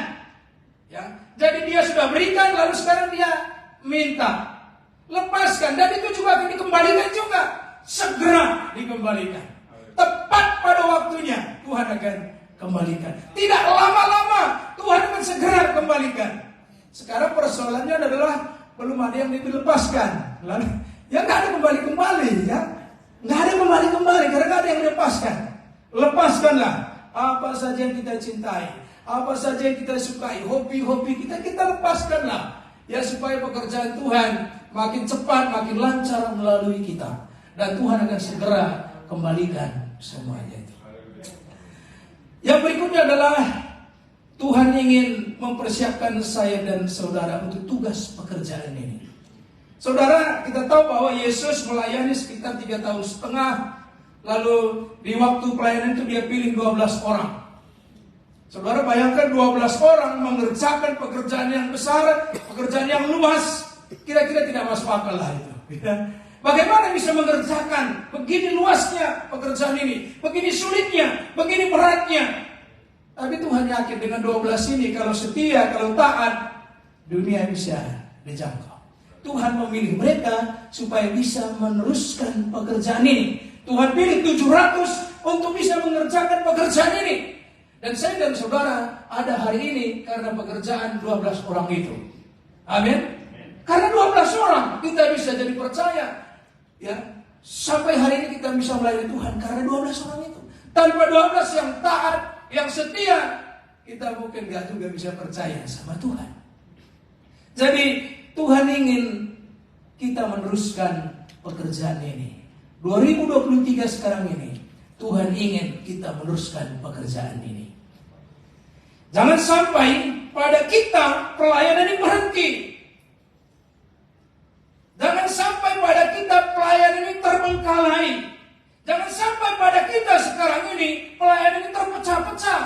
Ya. Jadi Dia sudah berikan, lalu sekarang Dia minta. Lepaskan, dan itu juga akan dikembalikan juga. Segera dikembalikan. Tepat pada waktunya Tuhan akan kembalikan. Tidak lama-lama, Tuhan akan segera kembalikan. Sekarang persoalannya adalah belum ada yang dilepaskan. Lalu, ya nggak ada kembali-kembali, ya nggak ada kembali-kembali karena nggak ada yang dilepaskan. Lepaskanlah apa saja yang kita cintai, apa saja yang kita sukai, hobi-hobi kita lepaskanlah, ya supaya pekerjaan Tuhan makin cepat, makin lancar melalui kita, dan Tuhan akan segera kembalikan semuanya itu. Yang berikutnya adalah Tuhan ingin mempersiapkan saya dan saudara untuk tugas pekerjaan ini. Saudara, kita tahu bahwa Yesus melayani sekitar 3,5 tahun. Lalu di waktu pelayanan itu Dia pilih 12 orang. Saudara bayangkan 12 orang mengerjakan pekerjaan yang besar, pekerjaan yang luas. Kira-kira tidak masuk akal lah itu. Bagaimana bisa mengerjakan begini luasnya pekerjaan ini, begini sulitnya, begini beratnya. Tapi Tuhan yakin dengan 12 ini, kalau setia, kalau taat, dunia bisa dijangkau. Tuhan memilih mereka supaya bisa meneruskan pekerjaan ini. Tuhan pilih 700 untuk bisa mengerjakan pekerjaan ini. Dan saya dan saudara ada hari ini karena pekerjaan 12 orang itu. Amin. Karena 12 orang kita bisa jadi percaya. Ya, sampai hari ini kita bisa melayani Tuhan karena 12 orang itu. Tanpa 12 yang taat, yang setia, kita mungkin gak juga bisa percaya sama Tuhan. Jadi Tuhan ingin kita meneruskan pekerjaan ini. 2023 sekarang ini, Tuhan ingin kita meneruskan pekerjaan ini. Jangan sampai pada kita pelayanan ini berhenti. Jangan sampai pada kita pelayanan ini terbengkalai. Jangan sampai pada kita sekarang ini pelayanan ini terpecah-pecah.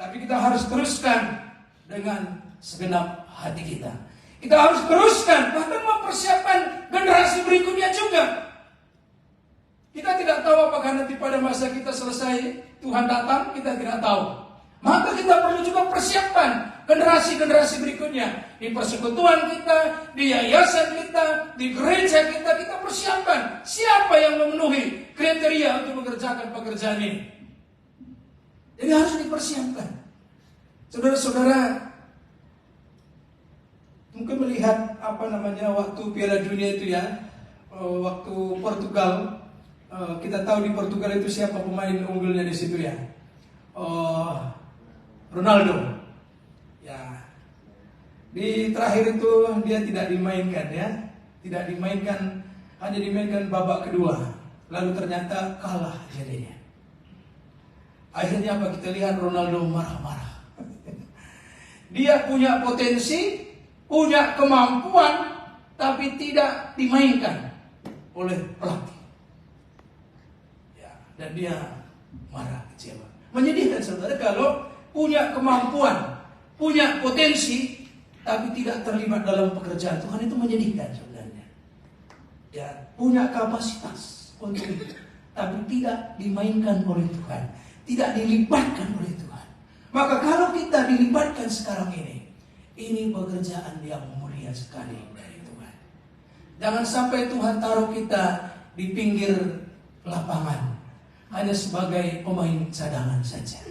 Tapi kita harus teruskan dengan segenap hati kita. Kita harus teruskan, bahkan mempersiapkan generasi berikutnya juga. Kita tidak tahu apakah nanti pada masa kita selesai Tuhan datang, kita tidak tahu. Maka kita perlu juga persiapkan generasi-generasi berikutnya. Di persekutuan kita, di yayasan kita, di gereja kita, kita persiapkan siapa yang memenuhi kriteria untuk mengerjakan pekerjaan ini. Jadi harus dipersiapkan. Saudara-saudara, mungkin melihat waktu Piala Dunia itu ya, waktu Portugal, kita tahu di Portugal itu siapa pemain unggulnya di situ ya, Ronaldo. Ya, di terakhir itu dia tidak dimainkan ya, tidak dimainkan, hanya dimainkan babak kedua, lalu ternyata kalah jadinya. Akhirnya apa, kita lihat Ronaldo marah-marah. Dia punya potensi, punya kemampuan, tapi tidak dimainkan. oleh pelatih. Ya, dan dia marah, kecewa. Menyedihkan saudara kalau punya kemampuan, punya potensi, tapi tidak terlibat dalam pekerjaan Tuhan, itu menyedihkan sebenarnya. Ya, punya kapasitas untuk itu, tapi tidak dimainkan oleh Tuhan, tidak dilibatkan oleh Tuhan. Maka kalau kita dilibatkan sekarang ini pekerjaan yang mulia sekali dari Tuhan. Jangan sampai Tuhan taruh kita di pinggir lapangan hanya sebagai pemain cadangan saja.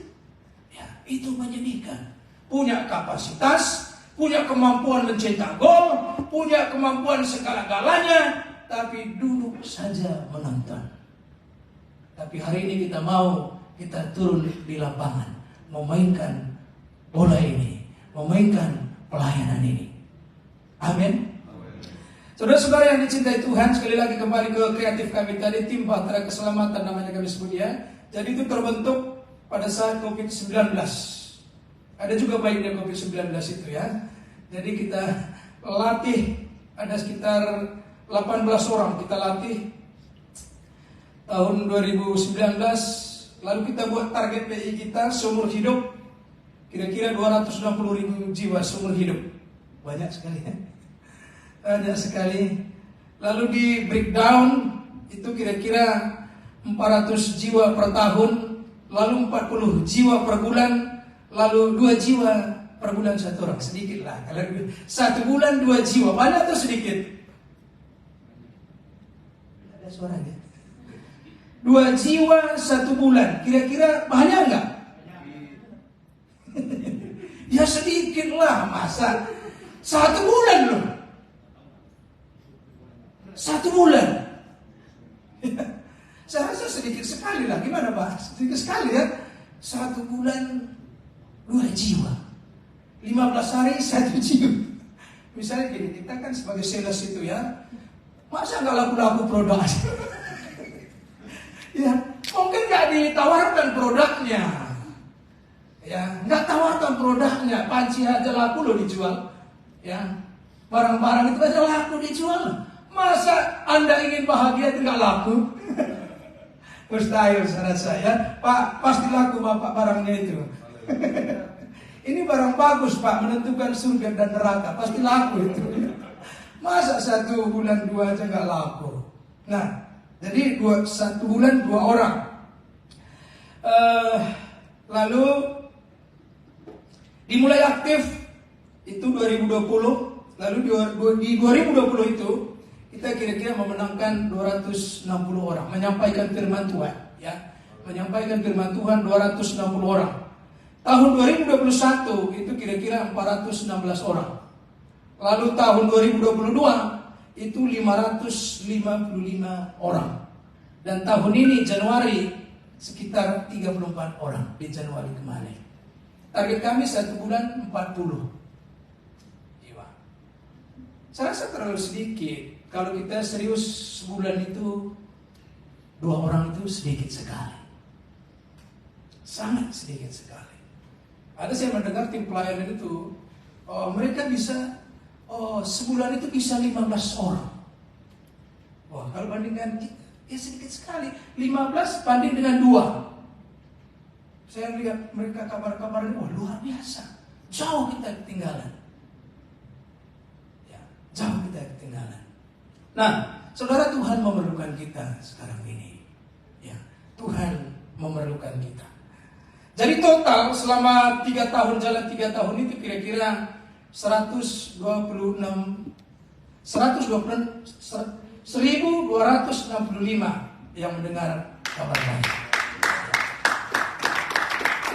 Ya, itu menyedihkan. Punya kapasitas, punya kemampuan mencetak gol, punya kemampuan segala-galanya, tapi duduk saja menonton. Tapi hari ini kita turun di lapangan, memainkan bola ini, memainkan pelayanan ini. Amin. Saudara-saudara yang dicintai Tuhan, sekali lagi kembali ke kreatif kami tadi, tim Bahtera Keselamatan namanya kami sebut ya. Jadi itu terbentuk pada saat COVID-19. Ada juga baiknya COVID-19 itu ya. Jadi kita latih, ada sekitar 18 orang kita latih tahun 2019. Lalu kita buat target PI kita seumur hidup kira-kira 260.000 jiwa seumur hidup. Banyak sekali ya. Banyak sekali. Lalu di breakdown itu kira-kira 400 jiwa per tahun, lalu 40 jiwa per bulan, lalu 2 jiwa per bulan satu orang. Sedikit lah. Kalau 1 bulan 2 jiwa, banyak atau sedikit? Ada suaranya. 2 jiwa 1 bulan, kira-kira banyak enggak? Ya sedikit lah, masa 1 bulan loh. 1 bulan. Saya rasa sedikit sekali lah. Gimana Pak? Sedikit sekali ya. 1 bulan 2 jiwa. 15 hari 1 jiwa. Misalnya gini, kita kan sebagai sales itu ya, masa nggak laku-laku produk? Ya, mungkin nggak ditawarkan produknya. Ya, nggak tawarkan produknya, panci aja laku loh dijual. Ya, barang-barang itu aja laku dijual. Masa Anda ingin bahagia itu nggak laku? Mustahil saudara saya. Pak, pasti laku Bapak barangnya itu. Ini barang bagus Pak, menentukan surga dan neraka, pasti laku itu. Masa 1 bulan 2 aja nggak laku? Nah, jadi 1 bulan 2 orang. Lalu dimulai aktif itu 2020. Lalu di 2020 itu kita kira-kira memenangkan 260 orang menyampaikan firman Tuhan, ya. Menyampaikan firman Tuhan 260 orang. Tahun 2021 itu kira-kira 416 orang. Lalu tahun 2022 itu 555 orang. Dan tahun ini Januari sekitar 34 orang di Januari kemarin. Target kami 1 bulan 40 jiwa. Saya rasa terlalu sedikit. Kalau kita serius sebulan itu 2 orang itu sedikit sekali. Sangat sedikit sekali. Ada saya mendengar tim pelayanan itu mereka bisa sebulan itu bisa 15 orang. Wah, kalau bandingkan ya sedikit sekali. 15 banding dengan 2. Saya lihat mereka kabar-kabarnya, wah luar biasa. Jauh kita ketinggalan. Ya, jauh kita ketinggalan. Nah, saudara, Tuhan memerlukan kita sekarang ini. Ya, Tuhan memerlukan kita. Jadi total selama 3 tahun jalan 3 tahun itu kira-kira 1.265 yang mendengar kabar baik.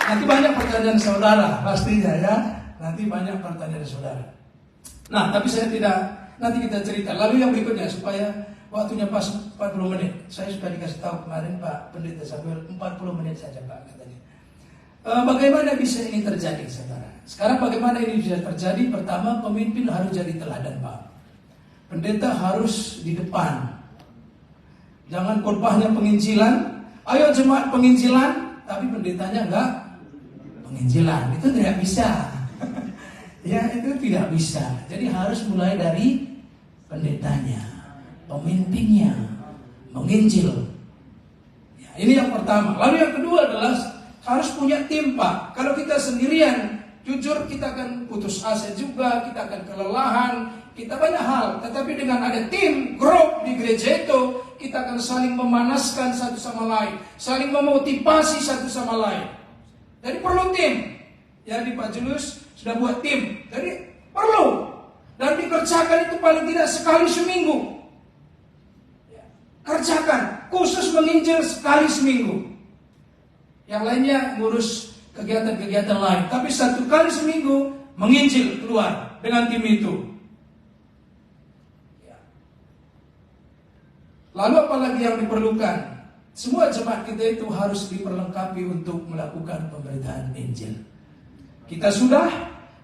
Nanti banyak pertanyaan saudara, pastinya ya. Nanti banyak pertanyaan saudara. Nah, tapi saya tidak, nanti kita cerita. Lalu yang berikutnya supaya waktunya pas 40 menit. Saya sudah dikasih tahu kemarin Pak Pendeta Samuel 40 menit saja Pak katanya. Bagaimana bisa ini terjadi saudara? Sekarang bagaimana ini bisa terjadi? Pertama, pemimpin harus jadi teladan Pak. Pendeta harus di depan. Jangan khotbahnya penginjilan. Ayo jemaat penginjilan, tapi pendetanya enggak penginjilan. Itu tidak bisa. Ya, itu tidak bisa. Jadi harus mulai dari pendetanya, pemimpinnya, menginjil. Ya, ini yang pertama. Lalu yang kedua adalah harus punya tim, Pak. Kalau kita sendirian, jujur kita akan putus asa juga, kita akan kelelahan, kita banyak hal. Tetapi dengan ada tim, grup di gereja itu, kita akan saling memanaskan satu sama lain, saling memotivasi satu sama lain. Jadi perlu tim. Ya, di Pak Julius sudah buat tim. Jadi perlu. Dan dikerjakan itu paling tidak sekali seminggu. Ya, kerjakan. Khusus menginjil sekali seminggu. Yang lainnya ngurus kegiatan-kegiatan lain. Tapi satu kali seminggu menginjil keluar dengan tim itu. Ya. Lalu apalagi yang diperlukan? Semua jemaat kita itu harus diperlengkapi untuk melakukan pemberitaan Injil. Kita sudah,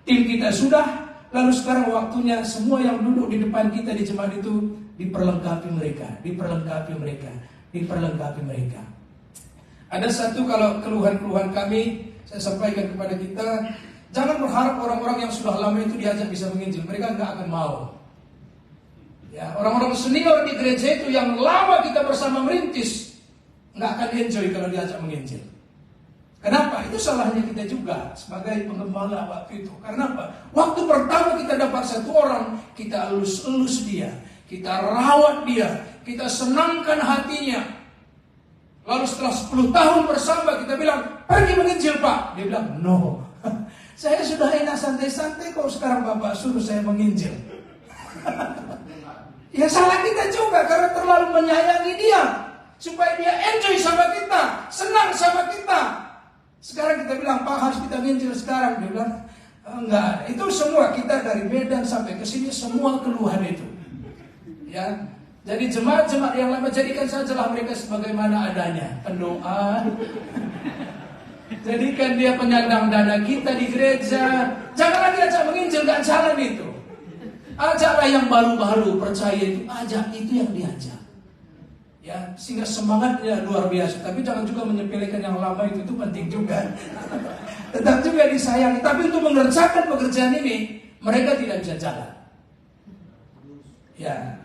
tim kita sudah, lalu sekarang waktunya semua yang duduk di depan kita di jemaat itu diperlengkapi mereka, diperlengkapi mereka, diperlengkapi mereka. Ada satu kalau keluhan-keluhan kami, saya sampaikan kepada kita, jangan berharap orang-orang yang sudah lama itu diajak bisa menginjil, mereka nggak akan mau. Ya, orang-orang senior di gereja itu yang lama kita bersama merintis, nggak akan enjoy kalau diajak menginjil. Kenapa? Itu salahnya kita juga sebagai penggembala waktu itu. Karena apa? Waktu pertama kita dapat satu orang, kita elus-elus dia, kita rawat dia, kita senangkan hatinya. Lalu setelah 10 tahun bersama kita bilang, pergi menginjil Pak. Dia bilang, no, saya sudah enak santai-santai kok sekarang Bapak suruh saya menginjil. Ya salah kita juga karena terlalu menyayangi dia, supaya dia enjoy sama kita, senang sama kita. Sekarang kita bilang, Pak harus kita nginjil sekarang. Dia bilang, enggak. Itu semua kita dari Medan sampai ke sini semua keluhan itu. Ya, jadi jemaat-jemaat yang lama jadikan sajalah mereka sebagaimana adanya, pendoa. Jadikan dia penyandang dana kita di gereja. Jangan lagi ajak menginjil, enggak jalan itu. Ajaklah yang baru-baru percaya itu, ajak itu yang diajak. Ya, sehingga semangatnya luar biasa. Tapi jangan juga menyepelekan yang lama itu penting juga. Tetap juga disayangi. Tapi untuk mengerjakan pekerjaan ini, mereka tidak bisa jalan. Ya,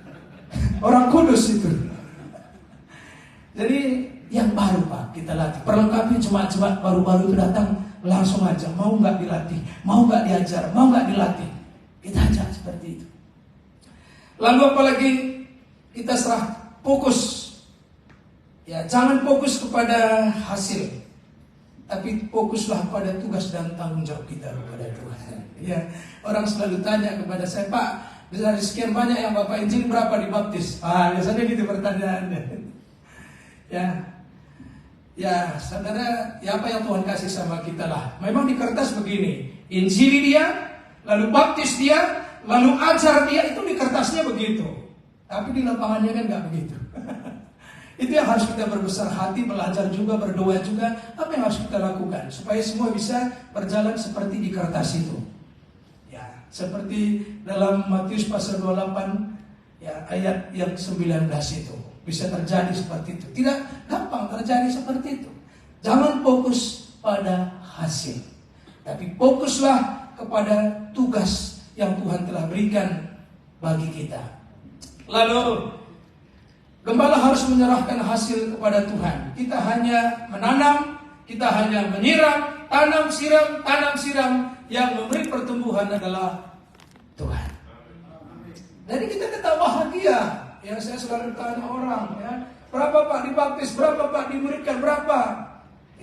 orang kudus itu. Jadi yang baru Pak kita latih. Perlengkapi jemaat-jemaat baru-baru itu datang langsung aja. Mau nggak dilatih, mau nggak diajar, mau nggak dilatih. Kita ajak seperti itu. Lalu apalagi kita serah fokus. Ya, jangan fokus kepada hasil, tapi fokuslah pada tugas dan tanggung jawab kita kepada Tuhan. Ya, orang selalu tanya kepada saya, Pak, dari sekian banyak yang Bapak injil berapa dibaptis? Biasanya gitu pertanyaannya. Ya, saudara, ya apa yang Tuhan kasih sama kita lah. Memang di kertas begini, injili dia, lalu baptis dia, lalu ajar dia, itu di kertasnya begitu. Tapi di lapangannya kan nggak begitu. Itu yang harus kita berbesar hati, belajar juga, berdoa juga. Apa yang harus kita lakukan supaya semua bisa berjalan seperti di kertas itu. Ya, seperti dalam Matius pasal 28 ya, ayat yang 19 itu. Bisa terjadi seperti itu. Tidak gampang terjadi seperti itu. Jangan fokus pada hasil, tapi fokuslah kepada tugas yang Tuhan telah berikan bagi kita. Lalu gembala harus menyerahkan hasil kepada Tuhan. Kita hanya menanam, kita hanya menyiram, tanam siram. Yang memberi pertumbuhan adalah Tuhan. Jadi kita tetap bahagia. Ya, saya selalu tanya orang, ya, berapa Pak dibaptis, berapa Pak dimuridkan, berapa?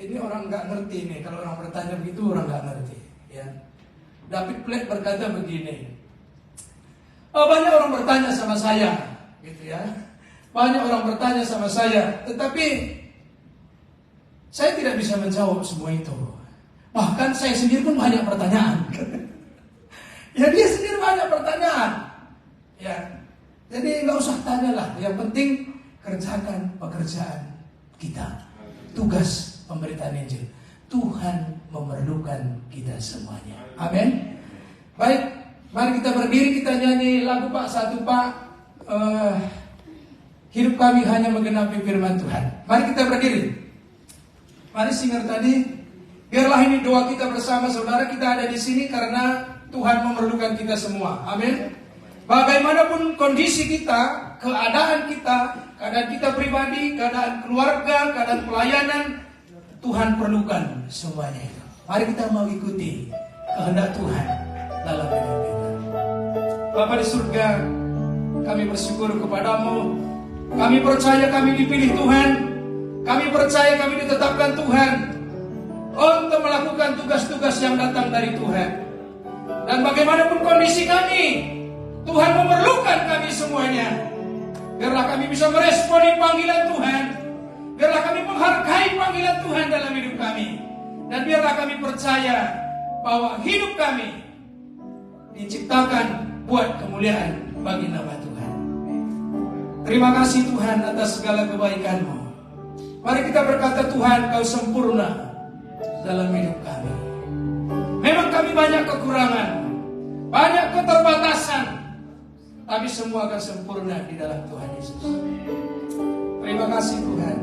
Ini orang nggak ngerti nih. Kalau orang bertanya begitu, orang nggak ngerti. Ya. David Platt berkata begini. Banyak orang bertanya sama saya, gitu ya. Banyak orang bertanya sama saya, tetapi saya tidak bisa menjawab semua itu. Bahkan saya sendiri pun banyak pertanyaan. Ya, dia sendiri banyak pertanyaan. Ya, jadi nggak usah tanyalah. Yang penting kerjakan pekerjaan kita, tugas pemberitaan Injil. Tuhan memerlukan kita semuanya. Amin. Baik, mari kita berdiri, kita nyanyi lagu Pak satu Pak. Hidup kami hanya menggenapi firman Tuhan. Mari kita berdiri. Mari singer tadi. Biarlah ini doa kita bersama, saudara. Kita ada di sini karena Tuhan memerlukan kita semua. Amin. Bagaimanapun kondisi kita, keadaan kita pribadi, keadaan keluarga, keadaan pelayanan, Tuhan perlukan semuanya itu. Mari kita mau ikuti kehendak Tuhan dalam hidup kita. Bapa di surga, kami bersyukur kepadamu. Kami percaya kami dipilih Tuhan. Kami percaya kami ditetapkan Tuhan untuk melakukan tugas-tugas yang datang dari Tuhan. Dan bagaimanapun kondisi kami, Tuhan memerlukan kami semuanya. Biarlah kami bisa meresponi panggilan Tuhan. Biarlah kami menghargai panggilan Tuhan dalam hidup kami. Dan biarlah kami percaya bahwa hidup kami diciptakan buat kemuliaan bagi nama Tuhan. Terima kasih Tuhan atas segala kebaikan-Mu. Mari kita berkata, Tuhan, Kau sempurna dalam hidup kami. Memang kami banyak kekurangan, banyak keterbatasan, tapi semua akan sempurna di dalam Tuhan Yesus. Terima kasih Tuhan.